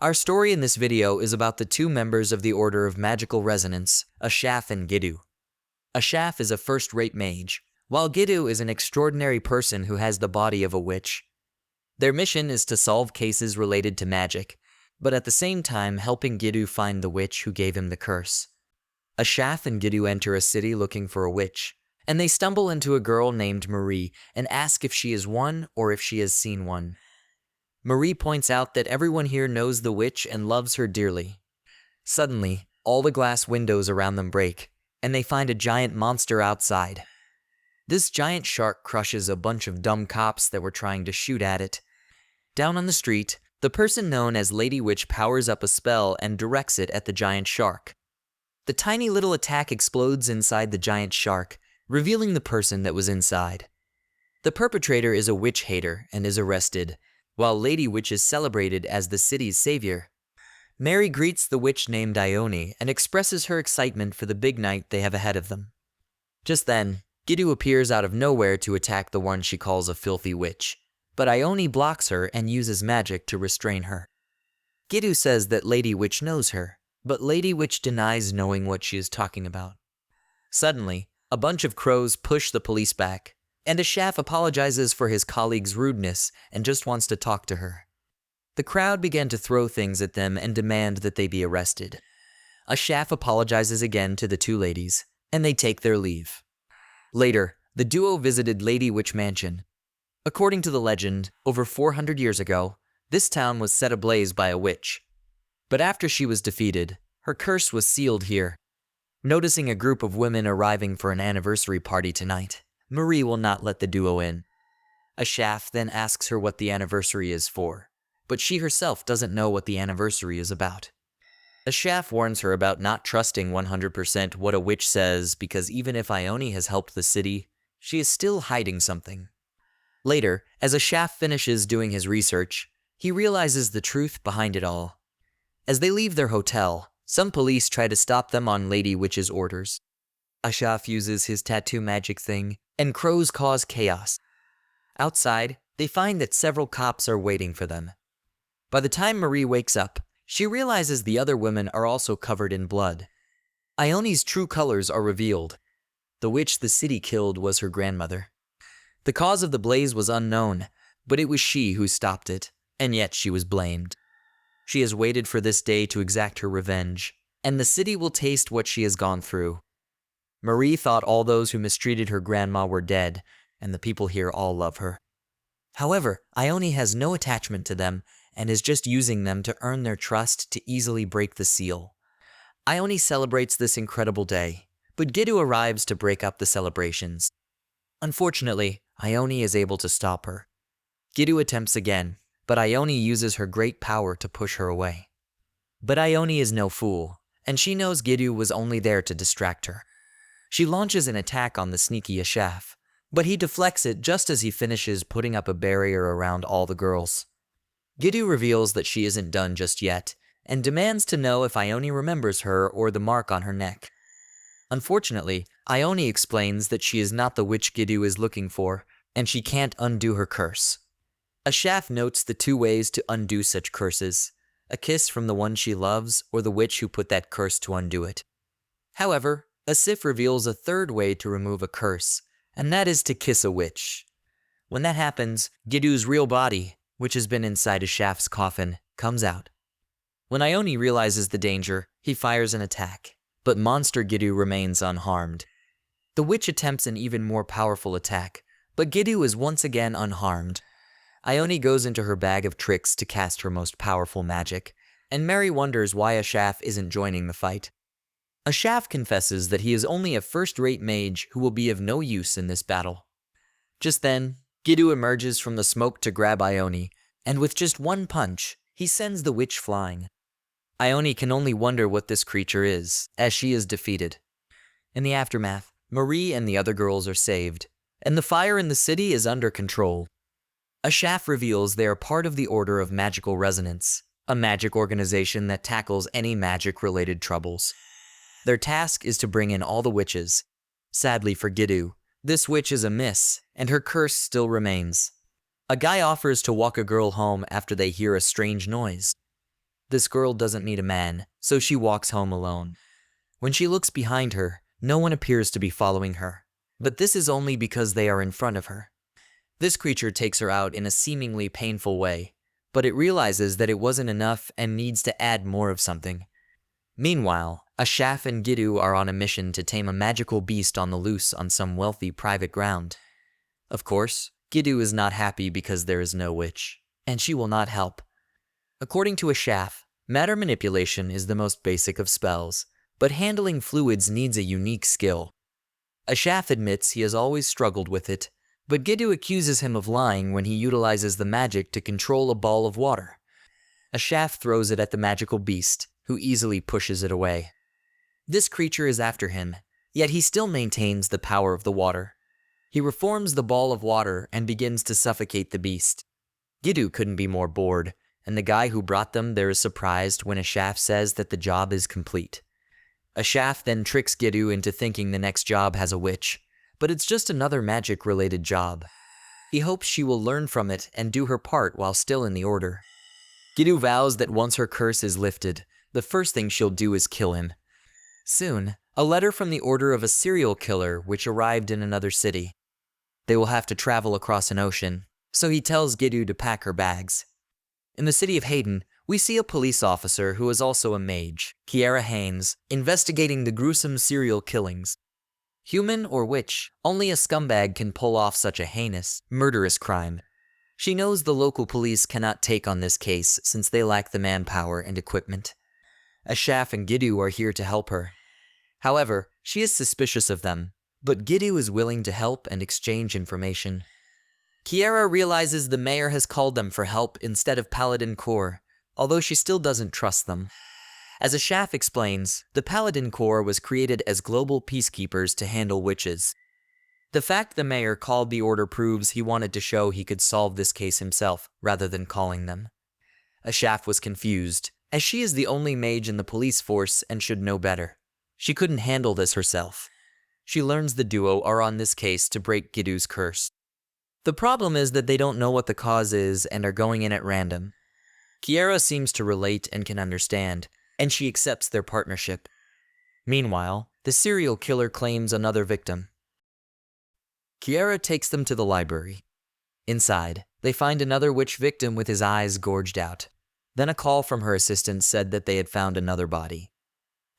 Our story in this video is about the two members of the Order of Magical Resonance, Ashaf and Giddu. Ashaf is a first-rate mage, while Giddu is an extraordinary person who has the body of a witch. Their mission is to solve cases related to magic, but at the same time helping Giddu find the witch who gave him the curse. Ashaf and Giddu enter a city looking for a witch, and they stumble into a girl named Marie and ask if she is one or if she has seen one. Marie points out that everyone here knows the witch and loves her dearly. Suddenly, all the glass windows around them break, and they find a giant monster outside. This giant shark crushes a bunch of dumb cops that were trying to shoot at it. Down on the street, the person known as Lady Witch powers up a spell and directs it at the giant shark. The tiny little attack explodes inside the giant shark, revealing the person that was inside. The perpetrator is a witch hater and is arrested, while Lady Witch is celebrated as the city's savior. Mary greets the witch named Ione and expresses her excitement for the big night they have ahead of them. Just then, Giddu appears out of nowhere to attack the one she calls a filthy witch, but Ione blocks her and uses magic to restrain her. Giddu says that Lady Witch knows her, but Lady Witch denies knowing what she is talking about. Suddenly, a bunch of crows push the police back, and Ashaf apologizes for his colleague's rudeness and just wants to talk to her. The crowd began to throw things at them and demand that they be arrested. Ashaf apologizes again to the two ladies, and they take their leave. Later, the duo visited Lady Witch Mansion. According to the legend, over 400 years ago, this town was set ablaze by a witch. But after she was defeated, her curse was sealed here. Noticing a group of women arriving for an anniversary party tonight, Marie will not let the duo in. Ashaf then asks her what the anniversary is for, but she herself doesn't know what the anniversary is about. Ashaf warns her about not trusting 100% what a witch says because even if Ione has helped the city, she is still hiding something. Later, as Ashaf finishes doing his research, he realizes the truth behind it all. As they leave their hotel, some police try to stop them on Lady Witch's orders. Ashaf uses his tattoo magic thing, and crows cause chaos. Outside, they find that several cops are waiting for them. By the time Marie wakes up, she realizes the other women are also covered in blood. Ione's true colors are revealed. The witch the city killed was her grandmother. The cause of the blaze was unknown, but it was she who stopped it, and yet she was blamed. She has waited for this day to exact her revenge, and the city will taste what she has gone through. Marie thought all those who mistreated her grandma were dead, and the people here all love her. However, Ione has no attachment to them and is just using them to earn their trust to easily break the seal. Ione celebrates this incredible day, but Giddu arrives to break up the celebrations. Unfortunately, Ione is able to stop her. Giddu attempts again, but Ione uses her great power to push her away. But Ione is no fool, and she knows Giddu was only there to distract her. She launches an attack on the sneaky Ashaf, but he deflects it just as he finishes putting up a barrier around all the girls. Giddu reveals that she isn't done just yet, and demands to know if Ione remembers her or the mark on her neck. Unfortunately, Ione explains that she is not the witch Giddu is looking for, and she can't undo her curse. Ashaf notes the two ways to undo such curses: a kiss from the one she loves or the witch who put that curse to undo it. However, Asif reveals a third way to remove a curse, and that is to kiss a witch. When that happens, Giddu's real body, which has been inside Ashaf's coffin, comes out. When Ione realizes the danger, he fires an attack, but monster Giddu remains unharmed. The witch attempts an even more powerful attack, but Giddu is once again unharmed. Ione goes into her bag of tricks to cast her most powerful magic, and Mary wonders why Ashaf isn't joining the fight. Ashaf confesses that he is only a first-rate mage who will be of no use in this battle. Just then, Giddu emerges from the smoke to grab Ione, and with just one punch, he sends the witch flying. Ione can only wonder what this creature is, as she is defeated. In the aftermath, Marie and the other girls are saved, and the fire in the city is under control. Ashaf reveals they are part of the Order of Magical Resonance, a magic organization that tackles any magic-related troubles. Their task is to bring in all the witches. Sadly for Giddu, this witch is a miss, and her curse still remains. A guy offers to walk a girl home after they hear a strange noise. This girl doesn't need a man, so she walks home alone. When she looks behind her, no one appears to be following her. But this is only because they are in front of her. This creature takes her out in a seemingly painful way, but it realizes that it wasn't enough and needs to add more of something. Meanwhile, Ashaf and Gidu are on a mission to tame a magical beast on the loose on some wealthy private ground. Of course, Gidu is not happy because there is no witch, and she will not help. According to Ashaf, matter manipulation is the most basic of spells, but handling fluids needs a unique skill. Ashaf admits he has always struggled with it, but Gidu accuses him of lying when he utilizes the magic to control a ball of water. Ashaf throws it at the magical beast, who easily pushes it away. This creature is after him, yet he still maintains the power of the water. He reforms the ball of water and begins to suffocate the beast. Gidu couldn't be more bored, and the guy who brought them there is surprised when Ashaf says that the job is complete. Ashaf then tricks Gidu into thinking the next job has a witch, but it's just another magic-related job. He hopes she will learn from it and do her part while still in the order. Gidu vows that once her curse is lifted, the first thing she'll do is kill him. Soon, a letter from the order of a serial killer which arrived in another city. They will have to travel across an ocean, so he tells Gidu to pack her bags. In the city of Hayden, we see a police officer who is also a mage, Kiara Haynes, investigating the gruesome serial killings. Human or witch, only a scumbag can pull off such a heinous, murderous crime. She knows the local police cannot take on this case since they lack the manpower and equipment. Ashaf and Gidu are here to help her. However, she is suspicious of them, but Gidu is willing to help and exchange information. Kiara realizes the mayor has called them for help instead of Paladin Corps, although she still doesn't trust them. As Ashaf explains, the Paladin Corps was created as global peacekeepers to handle witches. The fact the mayor called the order proves he wanted to show he could solve this case himself, rather than calling them. Ashaf was confused, as she is the only mage in the police force and should know better. She couldn't handle this herself. She learns the duo are on this case to break Gidu's curse. The problem is that they don't know what the cause is and are going in at random. Kiara seems to relate and can understand, and she accepts their partnership. Meanwhile, the serial killer claims another victim. Kiara takes them to the library. Inside, they find another witch victim with his eyes gorged out. Then a call from her assistant said that they had found another body.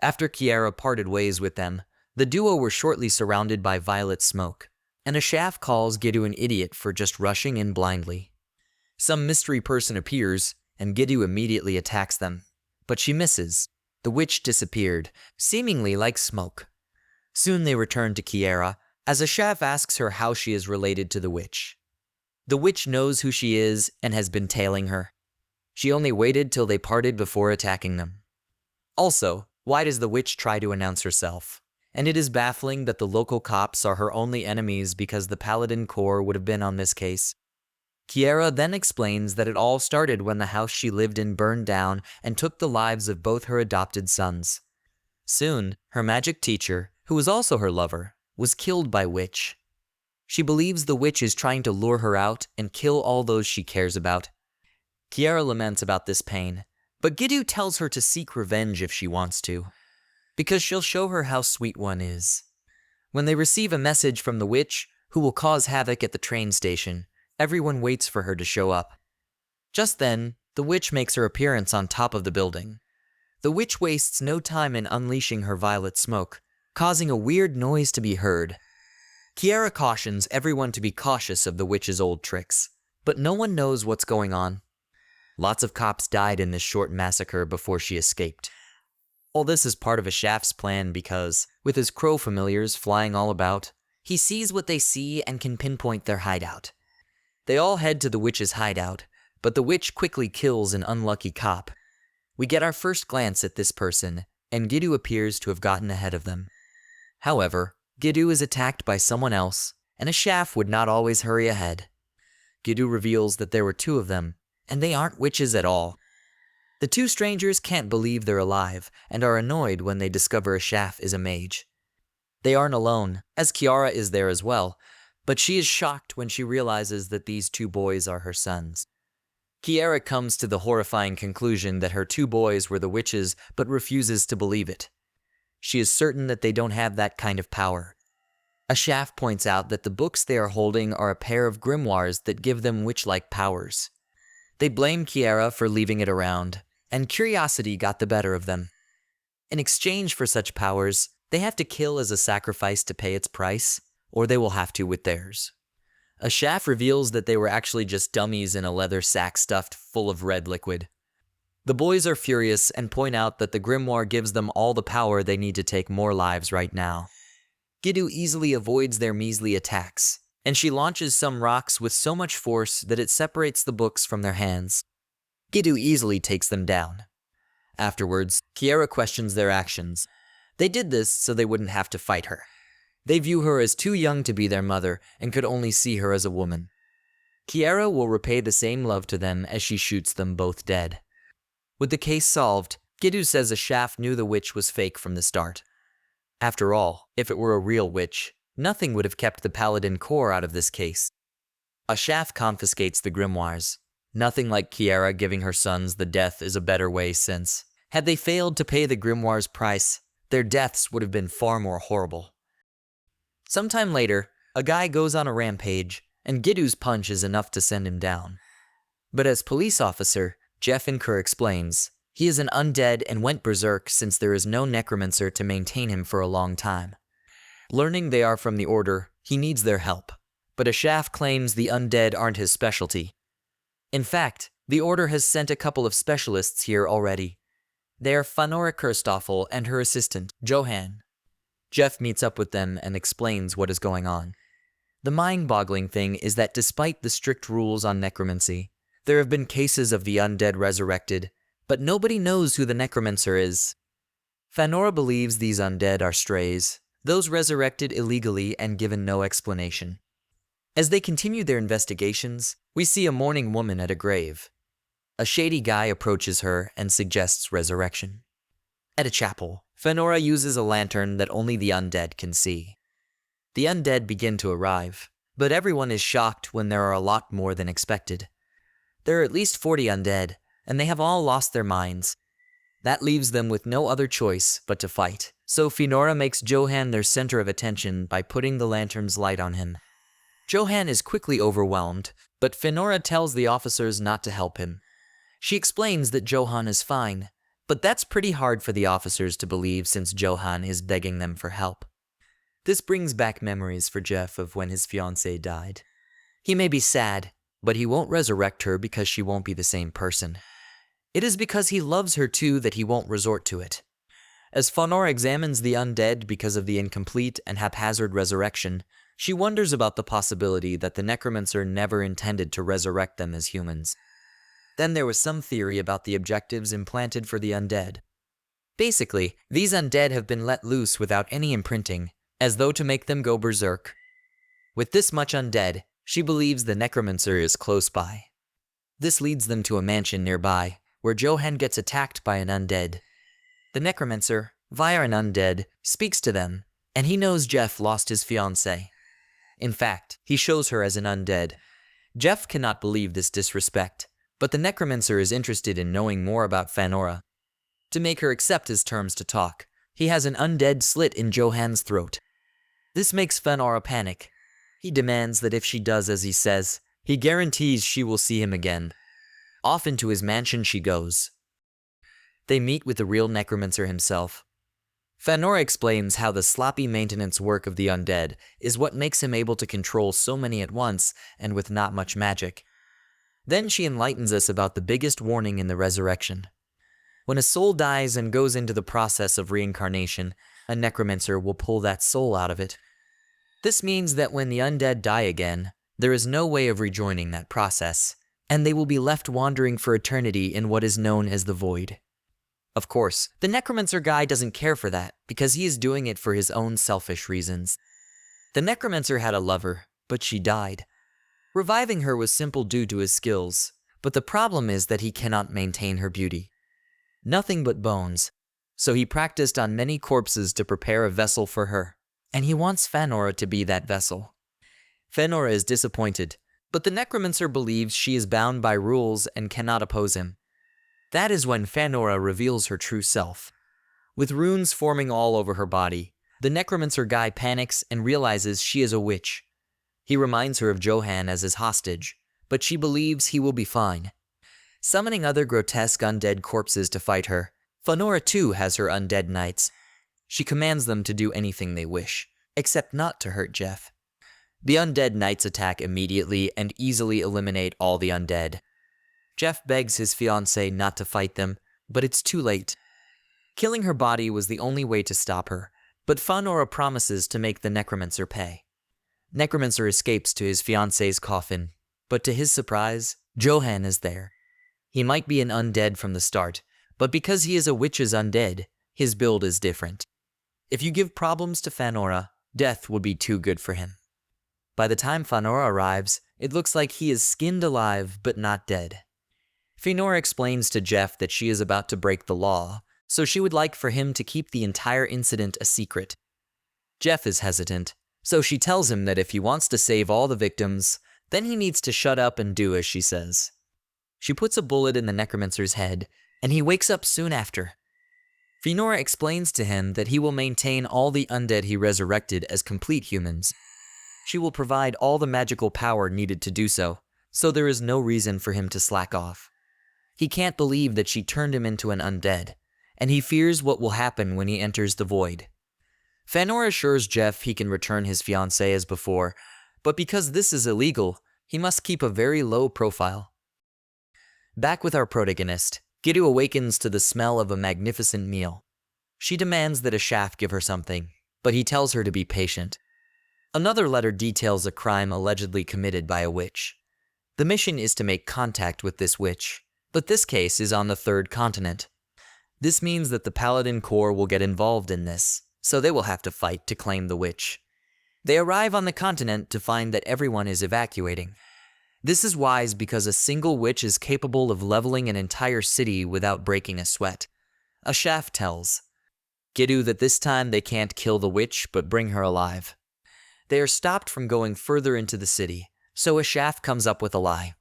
After Kiara parted ways with them, the duo were shortly surrounded by violet smoke, and Ashaf calls Gidu an idiot for just rushing in blindly. Some mystery person appears, and Gidu immediately attacks them. But she misses. The witch disappeared, seemingly like smoke. Soon they return to Kiara, as Ashaf asks her how she is related to the witch. The witch knows who she is and has been tailing her. She only waited till they parted before attacking them. Also, why does the witch try to announce herself? And it is baffling that the local cops are her only enemies because the Paladin Corps would have been on this case. Kiara then explains that it all started when the house she lived in burned down and took the lives of both her adopted sons. Soon, her magic teacher, who was also her lover, was killed by witch. She believes the witch is trying to lure her out and kill all those she cares about. Kiara laments about this pain, but Gidu tells her to seek revenge if she wants to, because she'll show her how sweet one is. When they receive a message from the witch, who will cause havoc at the train station, everyone waits for her to show up. Just then, the witch makes her appearance on top of the building. The witch wastes no time in unleashing her violet smoke, causing a weird noise to be heard. Kiara cautions everyone to be cautious of the witch's old tricks, but no one knows what's going on. Lots of cops died in this short massacre before she escaped. All this is part of Ashaf's plan because, with his crow familiars flying all about, he sees what they see and can pinpoint their hideout. They all head to the witch's hideout, but the witch quickly kills an unlucky cop. We get our first glance at this person, and Gidu appears to have gotten ahead of them. However, Gidu is attacked by someone else, and Ashaf would not always hurry ahead. Gidu reveals that there were two of them, and they aren't witches at all. The two strangers can't believe they're alive, and are annoyed when they discover Ashaf is a mage. They aren't alone, as Kiara is there as well, but she is shocked when she realizes that these two boys are her sons. Kiara comes to the horrifying conclusion that her two boys were the witches, but refuses to believe it. She is certain that they don't have that kind of power. Ashaf points out that the books they are holding are a pair of grimoires that give them witch-like powers. They blame Kiara for leaving it around, and curiosity got the better of them. In exchange for such powers, they have to kill as a sacrifice to pay its price, or they will have to with theirs. Ashaf reveals that they were actually just dummies in a leather sack stuffed full of red liquid. The boys are furious and point out that the grimoire gives them all the power they need to take more lives right now. Gidu easily avoids their measly attacks, and she launches some rocks with so much force that it separates the books from their hands. Gidu easily takes them down. Afterwards, Kiara questions their actions. They did this so they wouldn't have to fight her. They view her as too young to be their mother and could only see her as a woman. Kiara will repay the same love to them as she shoots them both dead. With the case solved, Gidu says Ashaf knew the witch was fake from the start. After all, if it were a real witch, nothing would have kept the paladin core out of this case. Ashaf confiscates the grimoires. Nothing like Kiara giving her sons the death is a better way, since, had they failed to pay the grimoire's price, their deaths would have been far more horrible. Sometime later, a guy goes on a rampage, and Gidu's punch is enough to send him down. But as police officer, Jeff Inker explains, he is an undead and went berserk since there is no necromancer to maintain him for a long time. Learning they are from the Order, he needs their help, but Ashaf claims the undead aren't his specialty. In fact, the Order has sent a couple of specialists here already. They are Fanora Kirstoffel and her assistant, Johan. Jeff meets up with them and explains what is going on. The mind-boggling thing is that despite the strict rules on necromancy, there have been cases of the undead resurrected, but nobody knows who the necromancer is. Fanora believes these undead are strays, those resurrected illegally and given no explanation. As they continue their investigations, we see a mourning woman at a grave. A shady guy approaches her and suggests resurrection. At a chapel, Fanora uses a lantern that only the undead can see. The undead begin to arrive, but everyone is shocked when there are a lot more than expected. There are at least 40 undead, and they have all lost their minds. That leaves them with no other choice but to fight, so Fanora makes Johan their center of attention by putting the lantern's light on him. Johan is quickly overwhelmed, but Fanora tells the officers not to help him. She explains that Johan is fine, but that's pretty hard for the officers to believe since Johan is begging them for help. This brings back memories for Jeff of when his fiancée died. He may be sad, but he won't resurrect her because she won't be the same person. It is because he loves her too that he won't resort to it. As Fanora examines the undead because of the incomplete and haphazard resurrection, she wonders about the possibility that the necromancer never intended to resurrect them as humans. Then there was some theory about the objectives implanted for the undead. Basically, these undead have been let loose without any imprinting, as though to make them go berserk. With this much undead, she believes the necromancer is close by. This leads them to a mansion nearby, where Johan gets attacked by an undead. The necromancer, via an undead, speaks to them, and he knows Jeff lost his fiancée. In fact, he shows her as an undead. Jeff cannot believe this disrespect, but the necromancer is interested in knowing more about Fanora. To make her accept his terms to talk, he has an undead slit in Johan's throat. This makes Fanora panic. He demands that if she does as he says, he guarantees she will see him again. Off into his mansion she goes. They meet with the real necromancer himself. Fanora explains how the sloppy maintenance work of the undead is what makes him able to control so many at once and with not much magic. Then she enlightens us about the biggest warning in the resurrection. When a soul dies and goes into the process of reincarnation, a necromancer will pull that soul out of it. This means that when the undead die again, there is no way of rejoining that process, and they will be left wandering for eternity in what is known as the void. Of course, the necromancer guy doesn't care for that, because he is doing it for his own selfish reasons. The necromancer had a lover, but she died. Reviving her was simple due to his skills, but the problem is that he cannot maintain her beauty. Nothing but bones, so he practiced on many corpses to prepare a vessel for her, and he wants Fanora to be that vessel. Fanora is disappointed, But the Necromancer believes she is bound by rules and cannot oppose him. That is when Fanora reveals her true self. With runes forming all over her body, the Necromancer guy panics and realizes she is a witch. He reminds her of Johann as his hostage, but she believes he will be fine. Summoning other grotesque undead corpses to fight her, Fanora too has her undead knights. She commands them to do anything they wish, except not to hurt Jeff. The undead knights attack immediately and easily eliminate all the undead. Jeff begs his fiancée not to fight them, but it's too late. Killing her body was the only way to stop her, but Fanora promises to make the Necromancer pay. Necromancer escapes to his fiancée's coffin, but to his surprise, Johann is there. He might be an undead from the start, but because he is a witch's undead, his build is different. If you give problems to Fanora, death would be too good for him. By the time Fanora arrives, it looks like he is skinned alive but not dead. Fanora explains to Jeff that she is about to break the law, so she would like for him to keep the entire incident a secret. Jeff is hesitant, so she tells him that if he wants to save all the victims, then he needs to shut up and do as she says. She puts a bullet in the Necromancer's head, and he wakes up soon after. Fanora explains to him that he will maintain all the undead he resurrected as complete humans. She will provide all the magical power needed to do so there is no reason for him to slack off. He can't believe that she turned him into an undead, and he fears what will happen when he enters the void. Fanora assures Jeff he can return his fiancée as before, but because this is illegal, he must keep a very low profile. Back with our protagonist, Gidu awakens to the smell of a magnificent meal. She demands that a shaft give her something, but he tells her to be patient. Another letter details a crime allegedly committed by a witch. The mission is to make contact with this witch, but this case is on the third continent. This means that the Paladin Corps will get involved in this, so they will have to fight to claim the witch. They arrive on the continent to find that everyone is evacuating. This is wise because a single witch is capable of leveling an entire city without breaking a sweat. A shaft tells Gidu that this time they can't kill the witch but bring her alive. They are stopped from going further into the city, so a shaft comes up with a lie.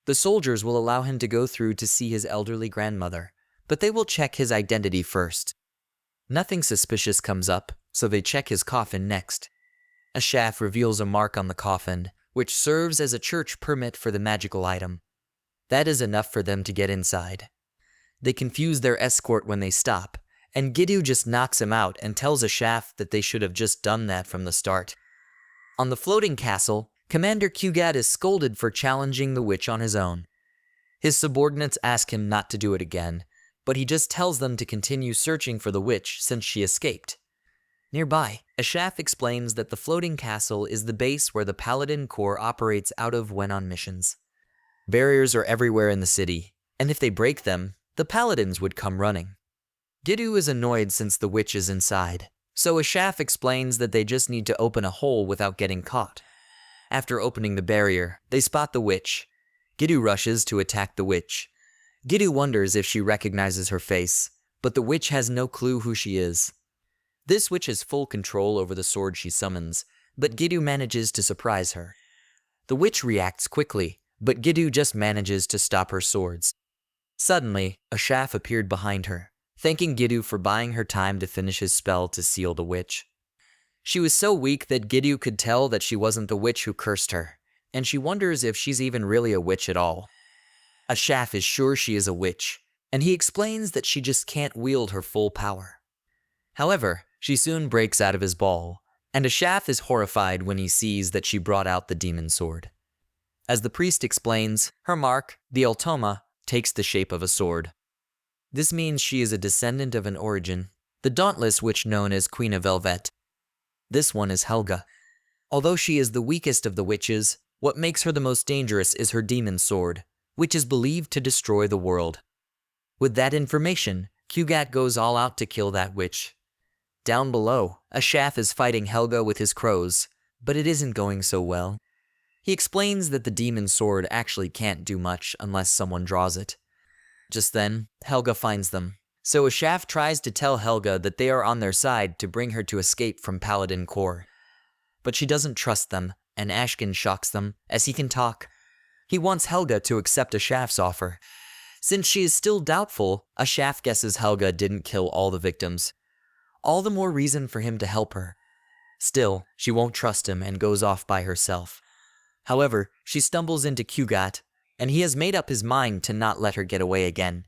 The soldiers will allow him to go through to see his elderly grandmother, but they will check his identity first. Nothing suspicious comes up, so they check his coffin next. A shaft reveals a mark on the coffin, which serves as a church permit for the magical item. That is enough for them to get inside. They confuse their escort when they stop, and Gidu just knocks him out and tells a shaft that they should have just done that from the start. On the floating castle, Commander Kugat is scolded for challenging the witch on his own. His subordinates ask him not to do it again, but he just tells them to continue searching for the witch since she escaped. Nearby, a shaft explains that the floating castle is the base where the Paladin Corps operates out of when on missions. Barriers are everywhere in the city, and if they break them, the Paladins would come running. Gidu is annoyed since the witch is inside, so a shaft explains that they just need to open a hole without getting caught. After opening the barrier, they spot the witch. Gidu rushes to attack the witch. Gidu wonders if she recognizes her face, but the witch has no clue who she is. This witch has full control over the sword she summons, but Gidu manages to surprise her. The witch reacts quickly, but Gidu just manages to stop her swords. Suddenly, a shaft appeared behind her, thanking Gidu for buying her time to finish his spell to seal the witch. She was so weak that Gidu could tell that she wasn't the witch who cursed her, and she wonders if she's even really a witch at all. A shaft is sure she is a witch, and he explains that she just can't wield her full power. However, she soon breaks out of his ball, and a shaft is horrified when he sees that she brought out the demon sword. As the priest explains, her mark, the Ultoma, takes the shape of a sword. This means she is a descendant of an origin, the dauntless witch known as Queen of Velvet. This one is Helga. Although she is the weakest of the witches, what makes her the most dangerous is her demon sword, which is believed to destroy the world. With that information, Kugat goes all out to kill that witch. Down below, a shaft is fighting Helga with his crows, but it isn't going so well. He explains that the demon sword actually can't do much unless someone draws it. Just then, Helga finds them, so a shaft tries to tell Helga that they are on their side to bring her to escape from Paladin Corps. But she doesn't trust them, and Ashkin shocks them, as he can talk. He wants Helga to accept Ashaf's offer. Since she is still doubtful, Ashaf guesses Helga didn't kill all the victims. All the more reason for him to help her. Still, she won't trust him and goes off by herself. However, she stumbles into Kugat, and he has made up his mind to not let her get away again.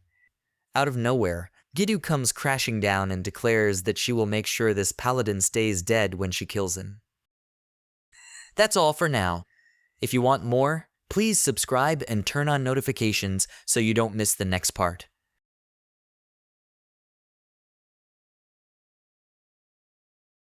Out of nowhere, Gidu comes crashing down and declares that she will make sure this paladin stays dead when she kills him. That's all for now. If you want more, please subscribe and turn on notifications so you don't miss the next part.